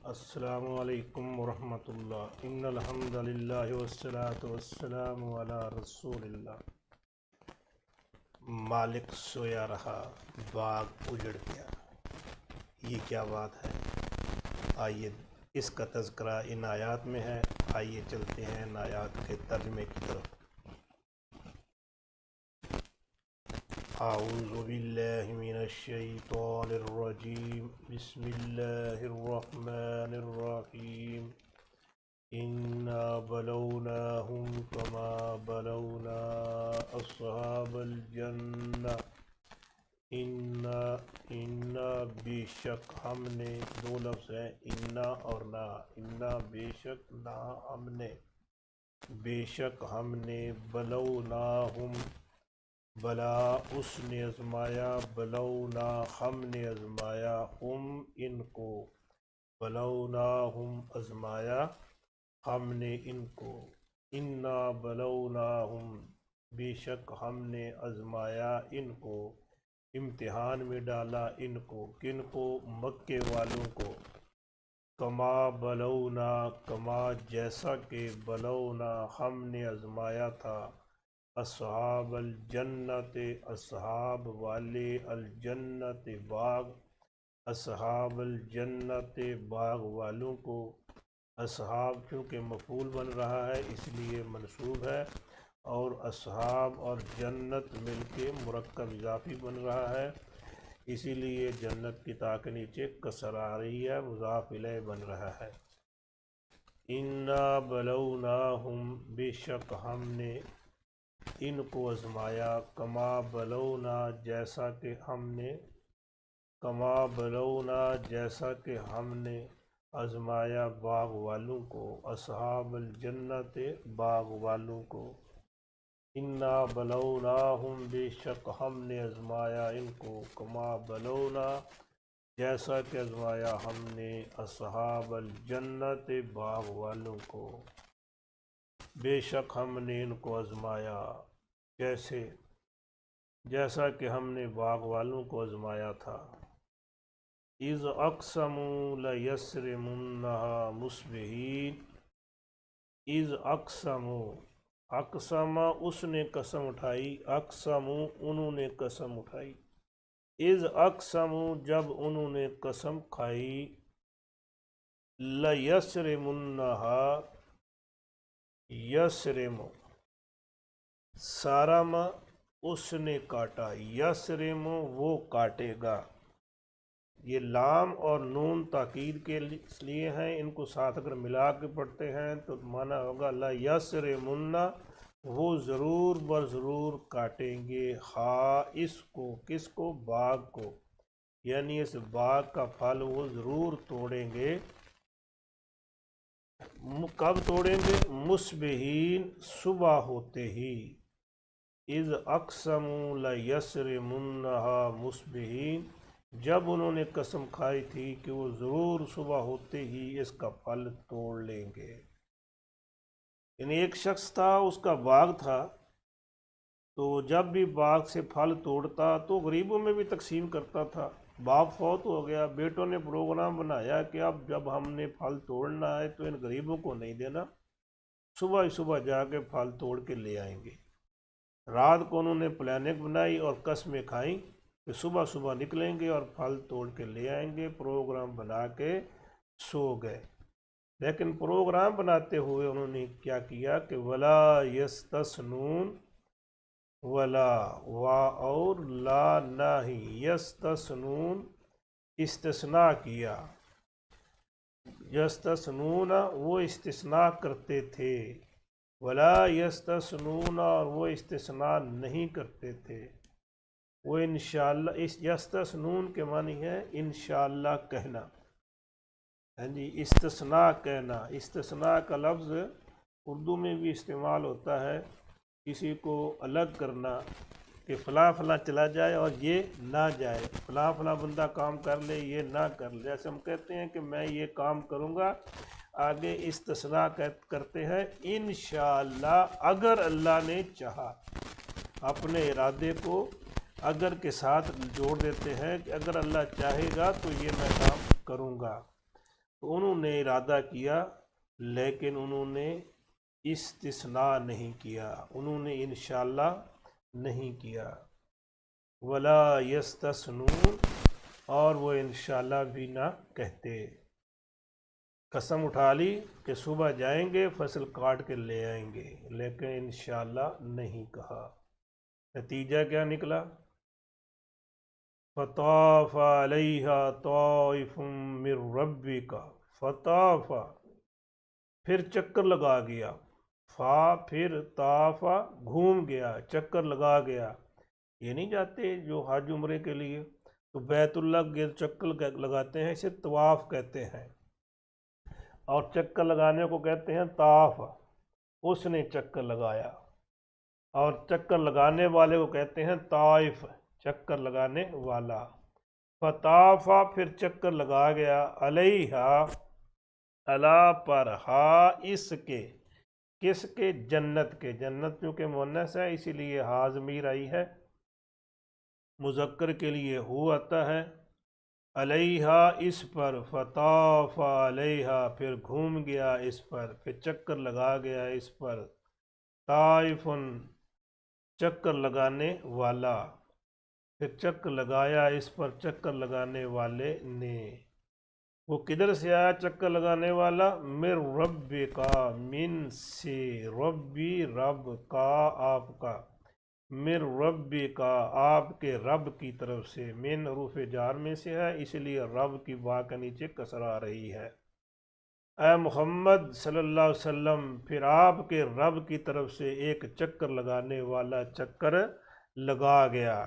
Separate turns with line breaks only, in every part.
السلام علیکم ورحمۃ اللہ۔ ان الحمد للہ والصلاۃ والسلام علی رسول اللہ۔ مالک سویا رہا، باغ اجڑ گیا، یہ کیا بات ہے؟ آئیے اس کا تذکرہ ان آیات میں ہے۔ آئیے چلتے ہیں ان آیات کے ترجمے کی طرف۔ اعوذ باللہ من الشیطان الرجیم، بسم اللہ الرحمن الرحیم۔ انا بلوناہم کما بلونا اصحاب الجنہ، انا بے شک ہم نے، دو لفظ ہیں انا اور نا، انا بے شک، نا ہم نے، بے شک ہم نے، بلوناہم بلا اس نے آزمایا، بلونا ہم نے آزمایا، ہم ان کو، بلوناہم آزمایا ہم نے ان کو، انا بلوناہم بے شک ہم نے آزمایا ان کو، امتحان میں ڈالا ان کو، کن کو؟ مکے والوں کو، کما بلونا کما جیسا کہ بلونا ہم نے آزمایا تھا، اصحاب الجنت اصحاب والے، الجنت باغ، اصحاب الجنت باغ والوں کو۔ اصحاب چونکہ مفعول بن رہا ہے اس لیے منصوب ہے، اور اصحاب اور جنت مل کے مرکب اضافی بن رہا ہے، اسی لیے جنت کی تا کے نیچے کسر آ رہی ہے، مضاف الیہ بن رہا ہے۔ انا بلوناہم بے شک ہم نے ان کو آزمایا، کما بلونا جیسا کہ ہم نے، کما بلونا جیسا کہ ہم نے آزمایا باغ والوں کو، اصحاب الجنت باغ والوں کو۔ انا بلوناہم بے شک ہم نے آزمایا ان کو، کما بلونا جیسا کہ آزمایا ہم نے اصحاب الجنت باغ والوں کو۔ بے شک ہم نے ان کو آزمایا جیسا کہ ہم نے باغ والوں کو آزمایا تھا۔ اذ اقسموا لیصرمنها مصبحین، اذ اقسموا، اقسم اس نے قسم اٹھائی، اقسموا انہوں نے قسم اٹھائی، اذ اقسموا جب انہوں نے قسم کھائی، لیصرمنها یسرم، سارم اس نے کاٹا، یسرم وہ کاٹے گا۔ یہ لام اور نون تاکید کے لیے ہیں، ان کو ساتھ اگر ملا کے پڑھتے ہیں تو معنی ہوگا لا یسرمن، وہ ضرور بر ضرور کاٹیں گے، ہا اس کو، کس کو؟ باغ کو، یعنی اس باغ کا پھل وہ ضرور توڑیں گے۔ کب توڑیں گے؟ مصبحین صبح ہوتے ہی، اذ اقسموا لیصرمنها مصبحین جب انہوں نے قسم کھائی تھی کہ وہ ضرور صبح ہوتے ہی اس کا پھل توڑ لیں گے۔ یعنی ایک شخص تھا، اس کا باغ تھا، تو جب بھی باغ سے پھل توڑتا تو غریبوں میں بھی تقسیم کرتا تھا۔ باپ فوت ہو گیا، بیٹوں نے پروگرام بنایا کہ اب جب ہم نے پھل توڑنا ہے تو ان غریبوں کو نہیں دینا، صبح ہی صبح جا کے پھل توڑ کے لے آئیں گے۔ رات کو انہوں نے پلاننگ بنائی اور قسمیں کھائیں کہ صبح صبح نکلیں گے اور پھل توڑ کے لے آئیں گے، پروگرام بنا کے سو گئے۔ لیکن پروگرام بناتے ہوئے انہوں نے کیا کیا کہ ولا یستثنون، ولا وا اور لا نہیں، یستثنون استثناء کیا، یستثنون وہ استثناء کرتے تھے، ولا یستثنون اور وہ استثناء نہیں کرتے تھے۔ وہ انشاءاللہ، اس یستثنون کے معنی ہے انشاءاللہ کہنا، ہاں جی، استثناء کہنا۔ استثناء کا لفظ اردو میں بھی استعمال ہوتا ہے، کسی کو الگ کرنا کہ فلاں فلاں چلا جائے اور یہ نہ جائے، فلاں فلاں بندہ کام کر لے یہ نہ کر لے۔ جیسے ہم کہتے ہیں کہ میں یہ کام کروں گا، آگے استثناء کرتے ہیں انشاءاللہ، اگر اللہ نے چاہا، اپنے ارادے کو اگر کے ساتھ جوڑ دیتے ہیں کہ اگر اللہ چاہے گا تو یہ میں کام کروں گا۔ تو انہوں نے ارادہ کیا لیکن انہوں نے استثناء نہیں کیا، انہوں نے انشاءاللہ نہیں کیا۔ ولا یستثنون، اور وہ انشاءاللہ بھی نہ کہتے۔ قسم اٹھا لی کہ صبح جائیں گے فصل کاٹ کے لے آئیں گے، لیکن انشاءاللہ نہیں کہا۔ نتیجہ کیا نکلا؟ فطاف علیہا طائف من ربک، فطاف پھر چکر لگا گیا، فا پھر طافا گھوم گیا، چکر لگا گیا۔ یہ نہیں جاتے جو حج عمرے کے لیے تو بیت اللہ کے چکر لگاتے ہیں، اسے طواف کہتے ہیں، اور چکر لگانے کو کہتے ہیں طاف۔ اس نے چکر لگایا، اور چکر لگانے والے کو کہتے ہیں طائف، چکر لگانے والا۔ فطافا پھر چکر لگا گیا، علیہا علا پر، ہا اس کے، کس کے؟ جنت کے۔ جنت چونکہ مؤنث ہے اسی لیے ہا ضمیر آئی ہے، مذکر کے لیے ہو آتا ہے۔ علیہا اس پر، فطاف علیہا پھر گھوم گیا اس پر، پھر چکر لگا گیا اس پر، طائفن چکر لگانے والا، پھر چکر لگایا اس پر چکر لگانے والے نے۔ وہ کدھر سے آیا چکر لگانے والا؟ من رب کا، من سے، ربی رب کا، آپ کا، من رب کا آپ کے رب کی طرف سے، من حروف جار میں سے ہے اس لیے رب کی با کے نیچے کسر آ رہی ہے۔ اے محمد صلی اللہ علیہ وسلم پھر آپ کے رب کی طرف سے ایک چکر لگانے والا چکر لگا گیا۔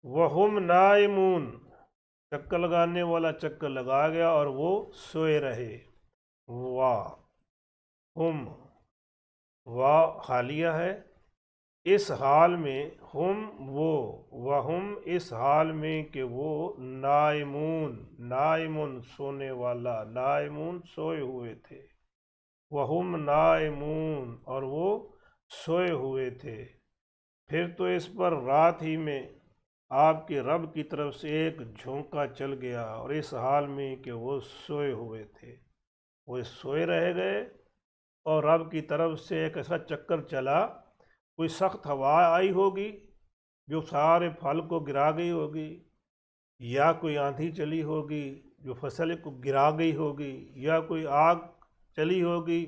وہم نائمون، چکر لگانے والا چکر لگا گیا اور وہ سوئے رہے۔ ہم، وا حالیہ ہے، اس حال میں، ہم وہ، وہم اس حال میں کہ وہ، نائمون، نائمون سونے والا، نائمون سوئے ہوئے تھے، وہم نائمون اور وہ سوئے ہوئے تھے۔ پھر تو اس پر رات ہی میں آپ کے رب کی طرف سے ایک جھونکا چل گیا، اور اس حال میں کہ وہ سوئے ہوئے تھے، وہ سوئے رہ گئے، اور رب کی طرف سے ایک ایسا چکر چلا، کوئی سخت ہوا آئی ہوگی جو سارے پھل کو گرا گئی ہوگی، یا کوئی آندھی چلی ہوگی جو فصل کو گرا گئی ہوگی، یا کوئی آگ چلی ہوگی،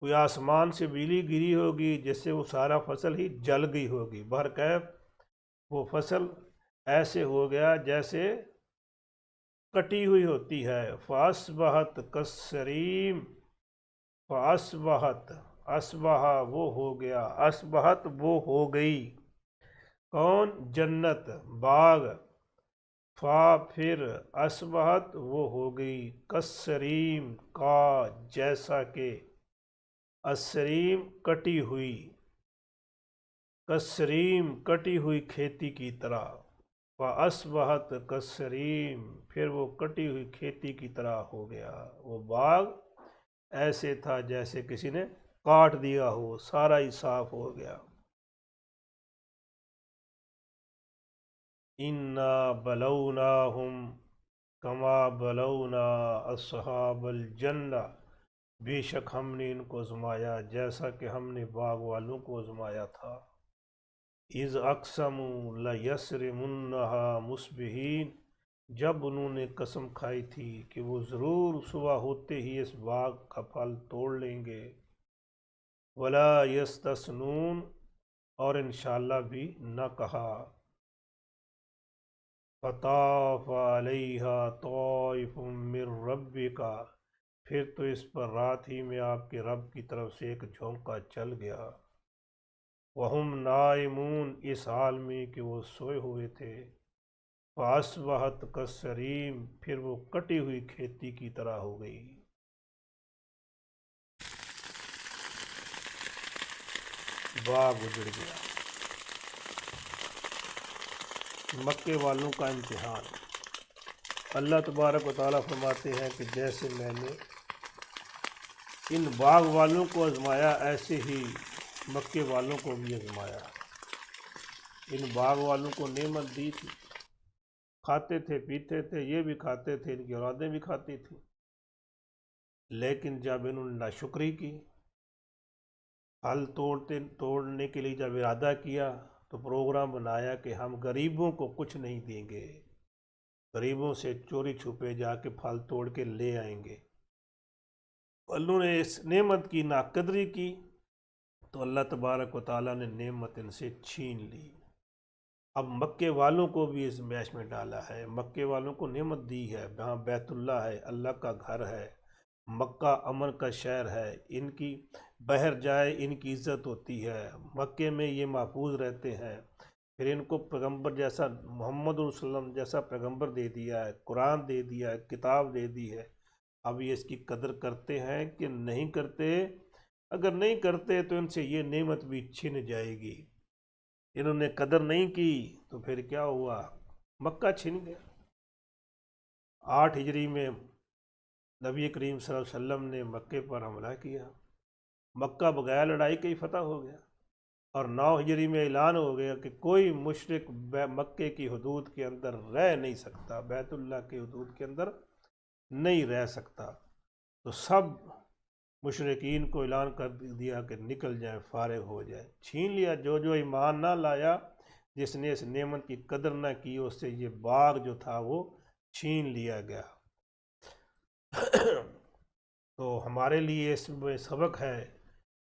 کوئی آسمان سے بجلی گری ہوگی جس سے وہ سارا فصل ہی جل گئی ہوگی۔ بہرکیف وہ فصل ایسے ہو گیا جیسے کٹی ہوئی ہوتی ہے۔ فَأَصْبَحَتْ كَالصَّرِيمِ، فَأَصْبَحَتْ، اصبح وہ ہو گیا، اصبحت وہ ہو گئی، کون؟ جنت، باغ، فا پھر اصبحت وہ ہو گئی، کالصریم کا جیسا کہ، الصریم کٹی ہوئی، کالصریم کٹی ہوئی کھیتی کی طرح، فاصبحت کالصریم پھر وہ کٹی ہوئی کھیتی کی طرح ہو گیا۔ وہ باغ ایسے تھا جیسے کسی نے کاٹ دیا ہو، سارا ہی صاف ہو گیا۔ انا بلوناہم کما بلونا اصحاب الجنہ، بے شک ہم نے ان کو آزمایا جیسا کہ ہم نے باغ والوں کو آزمایا تھا۔ اذ اقسموا لیصرمنہا مصبحین، جب انہوں نے قسم کھائی تھی کہ وہ ضرور صبح ہوتے ہی اس باغ کا پھل توڑ لیں گے۔ ولا یستثنون، اور انشاءاللہ بھی نہ کہا۔ فطاف علیہا طائف من ربک، پھر تو اس پر رات ہی میں آپ کے رب کی طرف سے ایک جھونکا چل گیا۔ وہم نائمون، اس حال میں کہ وہ سوئے ہوئے تھے۔ فاصبحت کالصریم، پھر وہ کٹی ہوئی کھیتی کی طرح ہو گئی۔ باغ اجڑ گیا۔ مکے والوں کا امتحان۔ اللہ تبارک و تعالیٰ فرماتے ہیں کہ جیسے میں نے ان باغ والوں کو آزمایا ایسے ہی مکے والوں کو بھی آزمایا۔ ان باغ والوں کو نعمت دی تھی، کھاتے تھے پیتے تھے، یہ بھی کھاتے تھے، ان کی اولادیں بھی کھاتی تھیں، لیکن جب انہوں نے ناشکری کی، پھل توڑنے کے لیے جب ارادہ کیا تو پروگرام بنایا کہ ہم غریبوں کو کچھ نہیں دیں گے، غریبوں سے چوری چھپے جا کے پھل توڑ کے لے آئیں گے۔ انہوں نے اس نعمت کی ناقدری کی تو اللہ تبارک و تعالیٰ نے نعمت ان سے چھین لی۔ اب مکے والوں کو بھی اس میش میں ڈالا ہے، مکے والوں کو نعمت دی ہے، جہاں بیت اللہ ہے، اللہ کا گھر ہے، مکہ امن کا شہر ہے، ان کی باہر جائے ان کی عزت ہوتی ہے، مکے میں یہ محفوظ رہتے ہیں، پھر ان کو پیغمبر جیسا محمد رسول اللہ صلی اللہ علیہ وسلم جیسا پیغمبر دے دیا ہے، قرآن دے دیا ہے، کتاب دے دی ہے۔ اب یہ اس کی قدر کرتے ہیں کہ نہیں کرتے؟ اگر نہیں کرتے تو ان سے یہ نعمت بھی چھن جائے گی۔ انہوں نے قدر نہیں کی تو پھر کیا ہوا؟ مکہ چھن گیا۔ 8 ہجری میں نبی کریم صلی اللہ علیہ وسلم نے مکے پر حملہ کیا، مکہ بغیر لڑائی کے ہی فتح ہو گیا، اور 9 ہجری میں اعلان ہو گیا کہ کوئی مشرک مکے کی حدود کے اندر رہ نہیں سکتا، بیت اللہ کی حدود کے اندر نہیں رہ سکتا۔ تو سب مشرکین کو اعلان کر دیا کہ نکل جائیں، فارغ ہو جائیں، چھین لیا۔ جو ایمان نہ لایا، جس نے اس نعمت کی قدر نہ کی، اس سے یہ باغ جو تھا وہ چھین لیا گیا۔ تو ہمارے لیے اس میں سبق ہے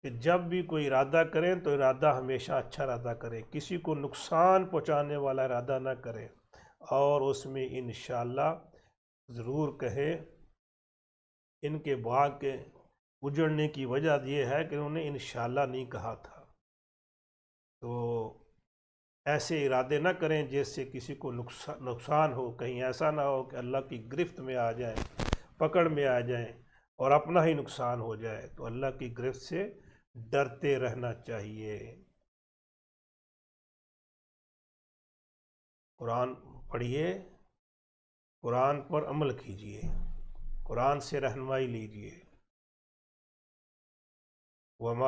کہ جب بھی کوئی ارادہ کریں تو ارادہ ہمیشہ اچھا ارادہ کریں، کسی کو نقصان پہنچانے والا ارادہ نہ کریں، اور اس میں انشاءاللہ ضرور کہیں۔ ان کے باغ کے اجڑنے کی وجہ یہ ہے کہ انہوں نے انشاءاللہ نہیں کہا تھا۔ تو ایسے ارادے نہ کریں جس سے کسی کو نقصان ہو، کہیں ایسا نہ ہو کہ اللہ کی گرفت میں آ جائیں، پکڑ میں آ جائیں اور اپنا ہی نقصان ہو جائے۔ تو اللہ کی گرفت سے ڈرتے رہنا چاہیے۔ قرآن پڑھیے، قرآن پر عمل کیجیے، قرآن سے رہنمائی لیجیے۔ وما